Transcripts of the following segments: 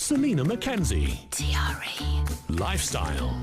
Selena Mackenzie. TRE. Lifestyle.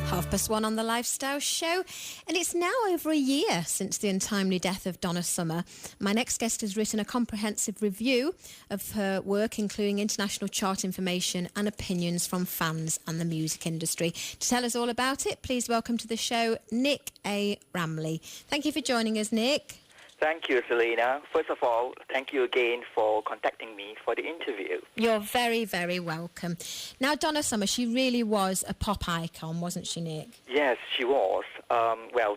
1:30 on the Lifestyle Show, and it's now over a year since the untimely death of Donna Summer. My next guest has written a comprehensive review of her work, including international chart information and opinions from fans and the music industry. To tell us all about it, please welcome to the show Nick A. Ramli. Thank you for joining us, Nick. Thank you, Selena. First of all, thank you again for contacting me for the interview. You're very, very welcome. Now, Donna Summer, she really was a pop icon, wasn't she, Nick? Yes, she was.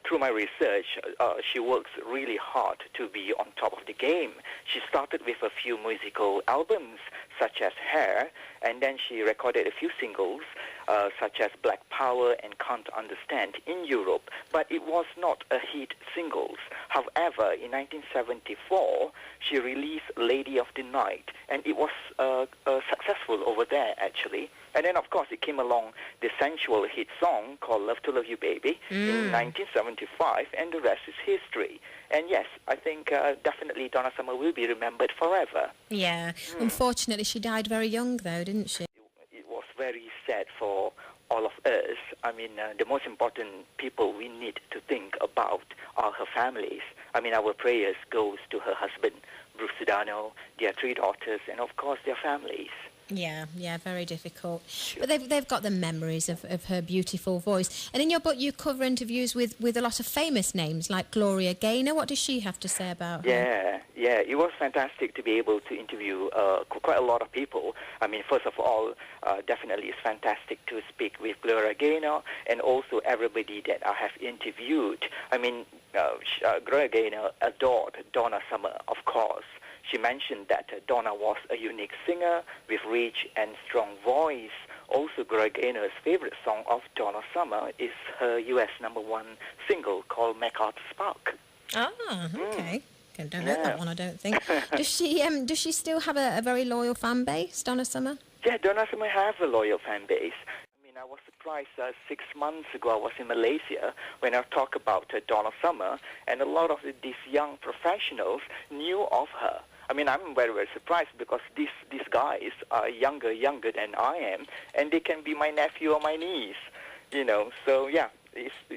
Through my research, she works really hard to be on top of the game. She started with a few musical albums, such as Hair, and then she recorded a few singles, such as Black Power and Can't Understand in Europe, but it was not a hit singles. However, in 1974, she released Lady of the Night, and it was successful over there, actually. And then, of course, it came along the sensual hit song called Love to Love You, Baby, in 1975, and the rest is history. And yes, I think definitely Donna Summer will be remembered forever. Yeah. Unfortunately, she died very young, though, didn't she? It was very sad for all of us. I mean, the most important people we need to think about are her families. I mean, our prayers goes to her husband, Bruce Sedano, their 3 daughters, and of course their families. Yeah, very difficult. But they've got the memories of her beautiful voice. And in your book, you cover interviews with a lot of famous names, like Gloria Gaynor. What does she have to say about her? Yeah, it was fantastic to be able to interview quite a lot of people. I mean, first of all, definitely it's fantastic to speak with Gloria Gaynor and also everybody that I have interviewed. I mean, Gloria Gaynor adored Donna Summer, of course. She mentioned that Donna was a unique singer with rich and strong voice. Also, Gloria Gaynor's favorite song of Donna Summer is her U.S. #1 single called MacArthur's Park. Okay. Don't know that one, I don't think. Does she still have a very loyal fan base, Donna Summer? Yeah, Donna Summer has a loyal fan base. I was surprised 6 months ago I was in Malaysia when I talked about Donna Summer, and a lot of these young professionals knew of her. I mean, I'm very, very surprised because these guys are younger than I am, and they can be my nephew or my niece, you know. So, yeah,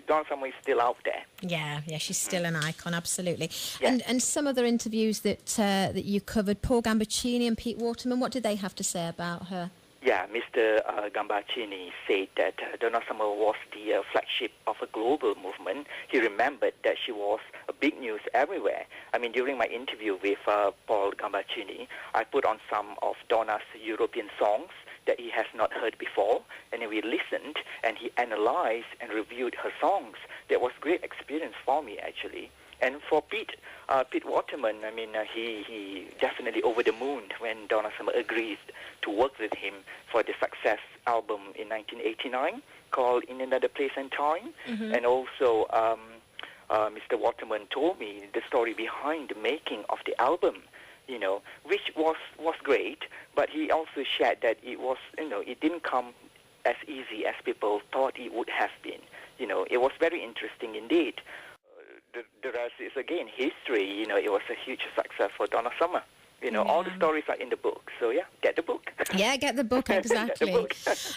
Donna Summer is still out there. Yeah, she's still an icon, absolutely. Yeah. And some other interviews that you covered, Paul Gambaccini and Pete Waterman, what did they have to say about her? Yeah, Mr. Gambaccini said that Donna Summer was the flagship of a global movement. He remembered that she was a big news everywhere. I mean, during my interview with Paul Gambaccini, I put on some of Donna's European songs that he has not heard before, and then we listened, and he analyzed and reviewed her songs. That was a great experience for me, actually. And for Pete Waterman, I mean, he definitely over the moon when Donna Summer agreed to work with him for the Success album in 1989 called In Another Place and Time. Mm-hmm. And also, Mr. Waterman told me the story behind the making of the album, you know, which was great, but he also shared that it was, you know, it didn't come as easy as people thought it would have been. You know, it was very interesting indeed. The rest is, again, history. You know, it was a huge success for Donna Summer. You know, all the stories are in the book. So, yeah, get the book. Yeah, get the book, exactly. Get the book.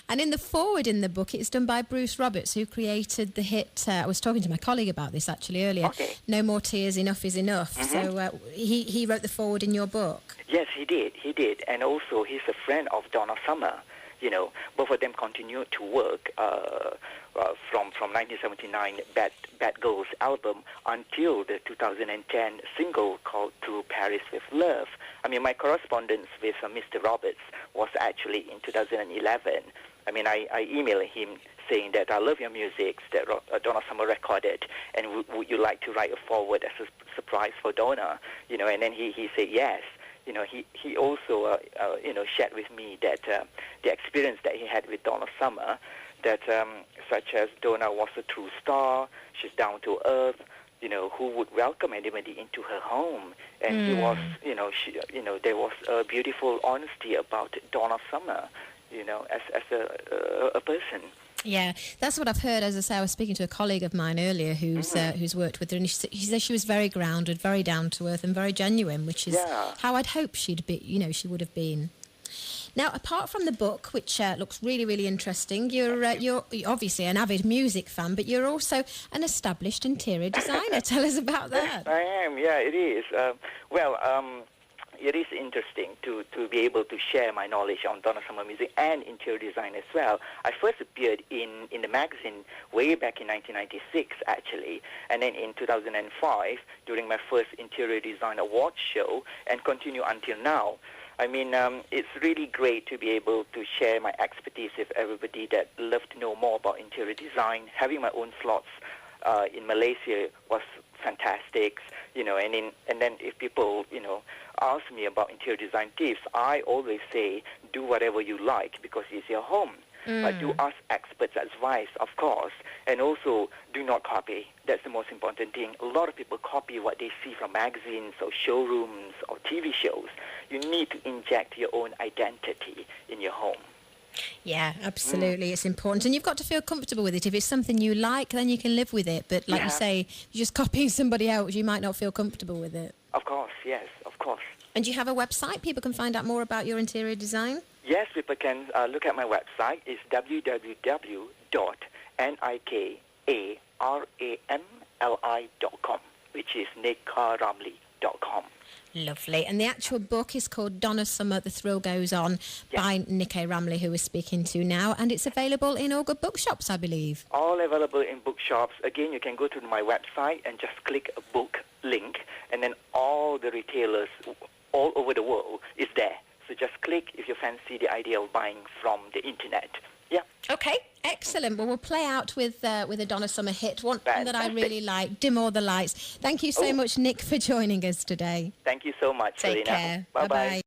And in the foreword in the book, it's done by Bruce Roberts, who created the hit. I was talking to my colleague about this, actually, earlier. Okay. No More Tears, Enough is Enough. Mm-hmm. So he wrote the foreword in your book. Yes, he did. And also, he's a friend of Donna Summer. You know, both of them continued to work from 1979 Bad Girls album until the 2010 single called Through Paris with Love. I mean, my correspondence with Mr. Roberts was actually in 2011. I mean, I emailed him saying that I love your music that Donna Summer recorded, and would you like to write a foreword as a surprise for Donna? You know, and then he said yes. You know, he also, shared with me that the experience that he had with Donna Summer, that such as Donna was a true star, she's down to earth, you know, who would welcome anybody into her home. And he was, there was a beautiful honesty about Donna Summer, you know, as a person. Yeah, that's what I've heard. As I say, I was speaking to a colleague of mine earlier who's worked with her, and she said she was very grounded, very down to earth, and very genuine, which is how I'd hope she'd be. She would have been. Now, apart from the book, which looks really, really interesting, you're obviously an avid music fan, but you're also an established interior designer. Tell us about that. I am. Yeah, it is. It is interesting to be able to share my knowledge on Donna Summer music and interior design as well. I first appeared in the magazine way back in 1996, actually, and then in 2005 during my first interior design awards show, and continue until now. I mean, it's really great to be able to share my expertise with everybody that love to know more about interior design. Having my own slots in Malaysia was fantastic, and then if people, ask me about interior design tips, I always say, do whatever you like because it's your home. But do ask experts' advice, of course, and also do not copy. That's the most important thing. A lot of people copy what they see from magazines or showrooms or TV shows. You need to inject your own identity in your home. Yeah, absolutely. It's important. And you've got to feel comfortable with it. If it's something you like, then you can live with it. But like you say, you're just copying somebody else, you might not feel comfortable with it. Of course, yes, of course. And do you have a website? People can find out more about your interior design? Yes, people can look at my website. It's www.nikaramli.com, which is nikaramli.com. Lovely. And the actual book is called Donna Summer, The Thrill Goes On by Nikke Ramli, who we're speaking to now. And it's available in all good bookshops, I believe. All available in bookshops. Again, you can go to my website and just click a book link, and then all the retailers all over the world is there. So just click if you fancy the idea of buying from the internet. Yeah. Okay, excellent. Well, we'll play out with a Donna Summer hit, one that I really like, Dim All the Lights. Thank you so much, Nick, for joining us today. Thank you so much, Take Selena. care. Bye-bye. Bye-bye.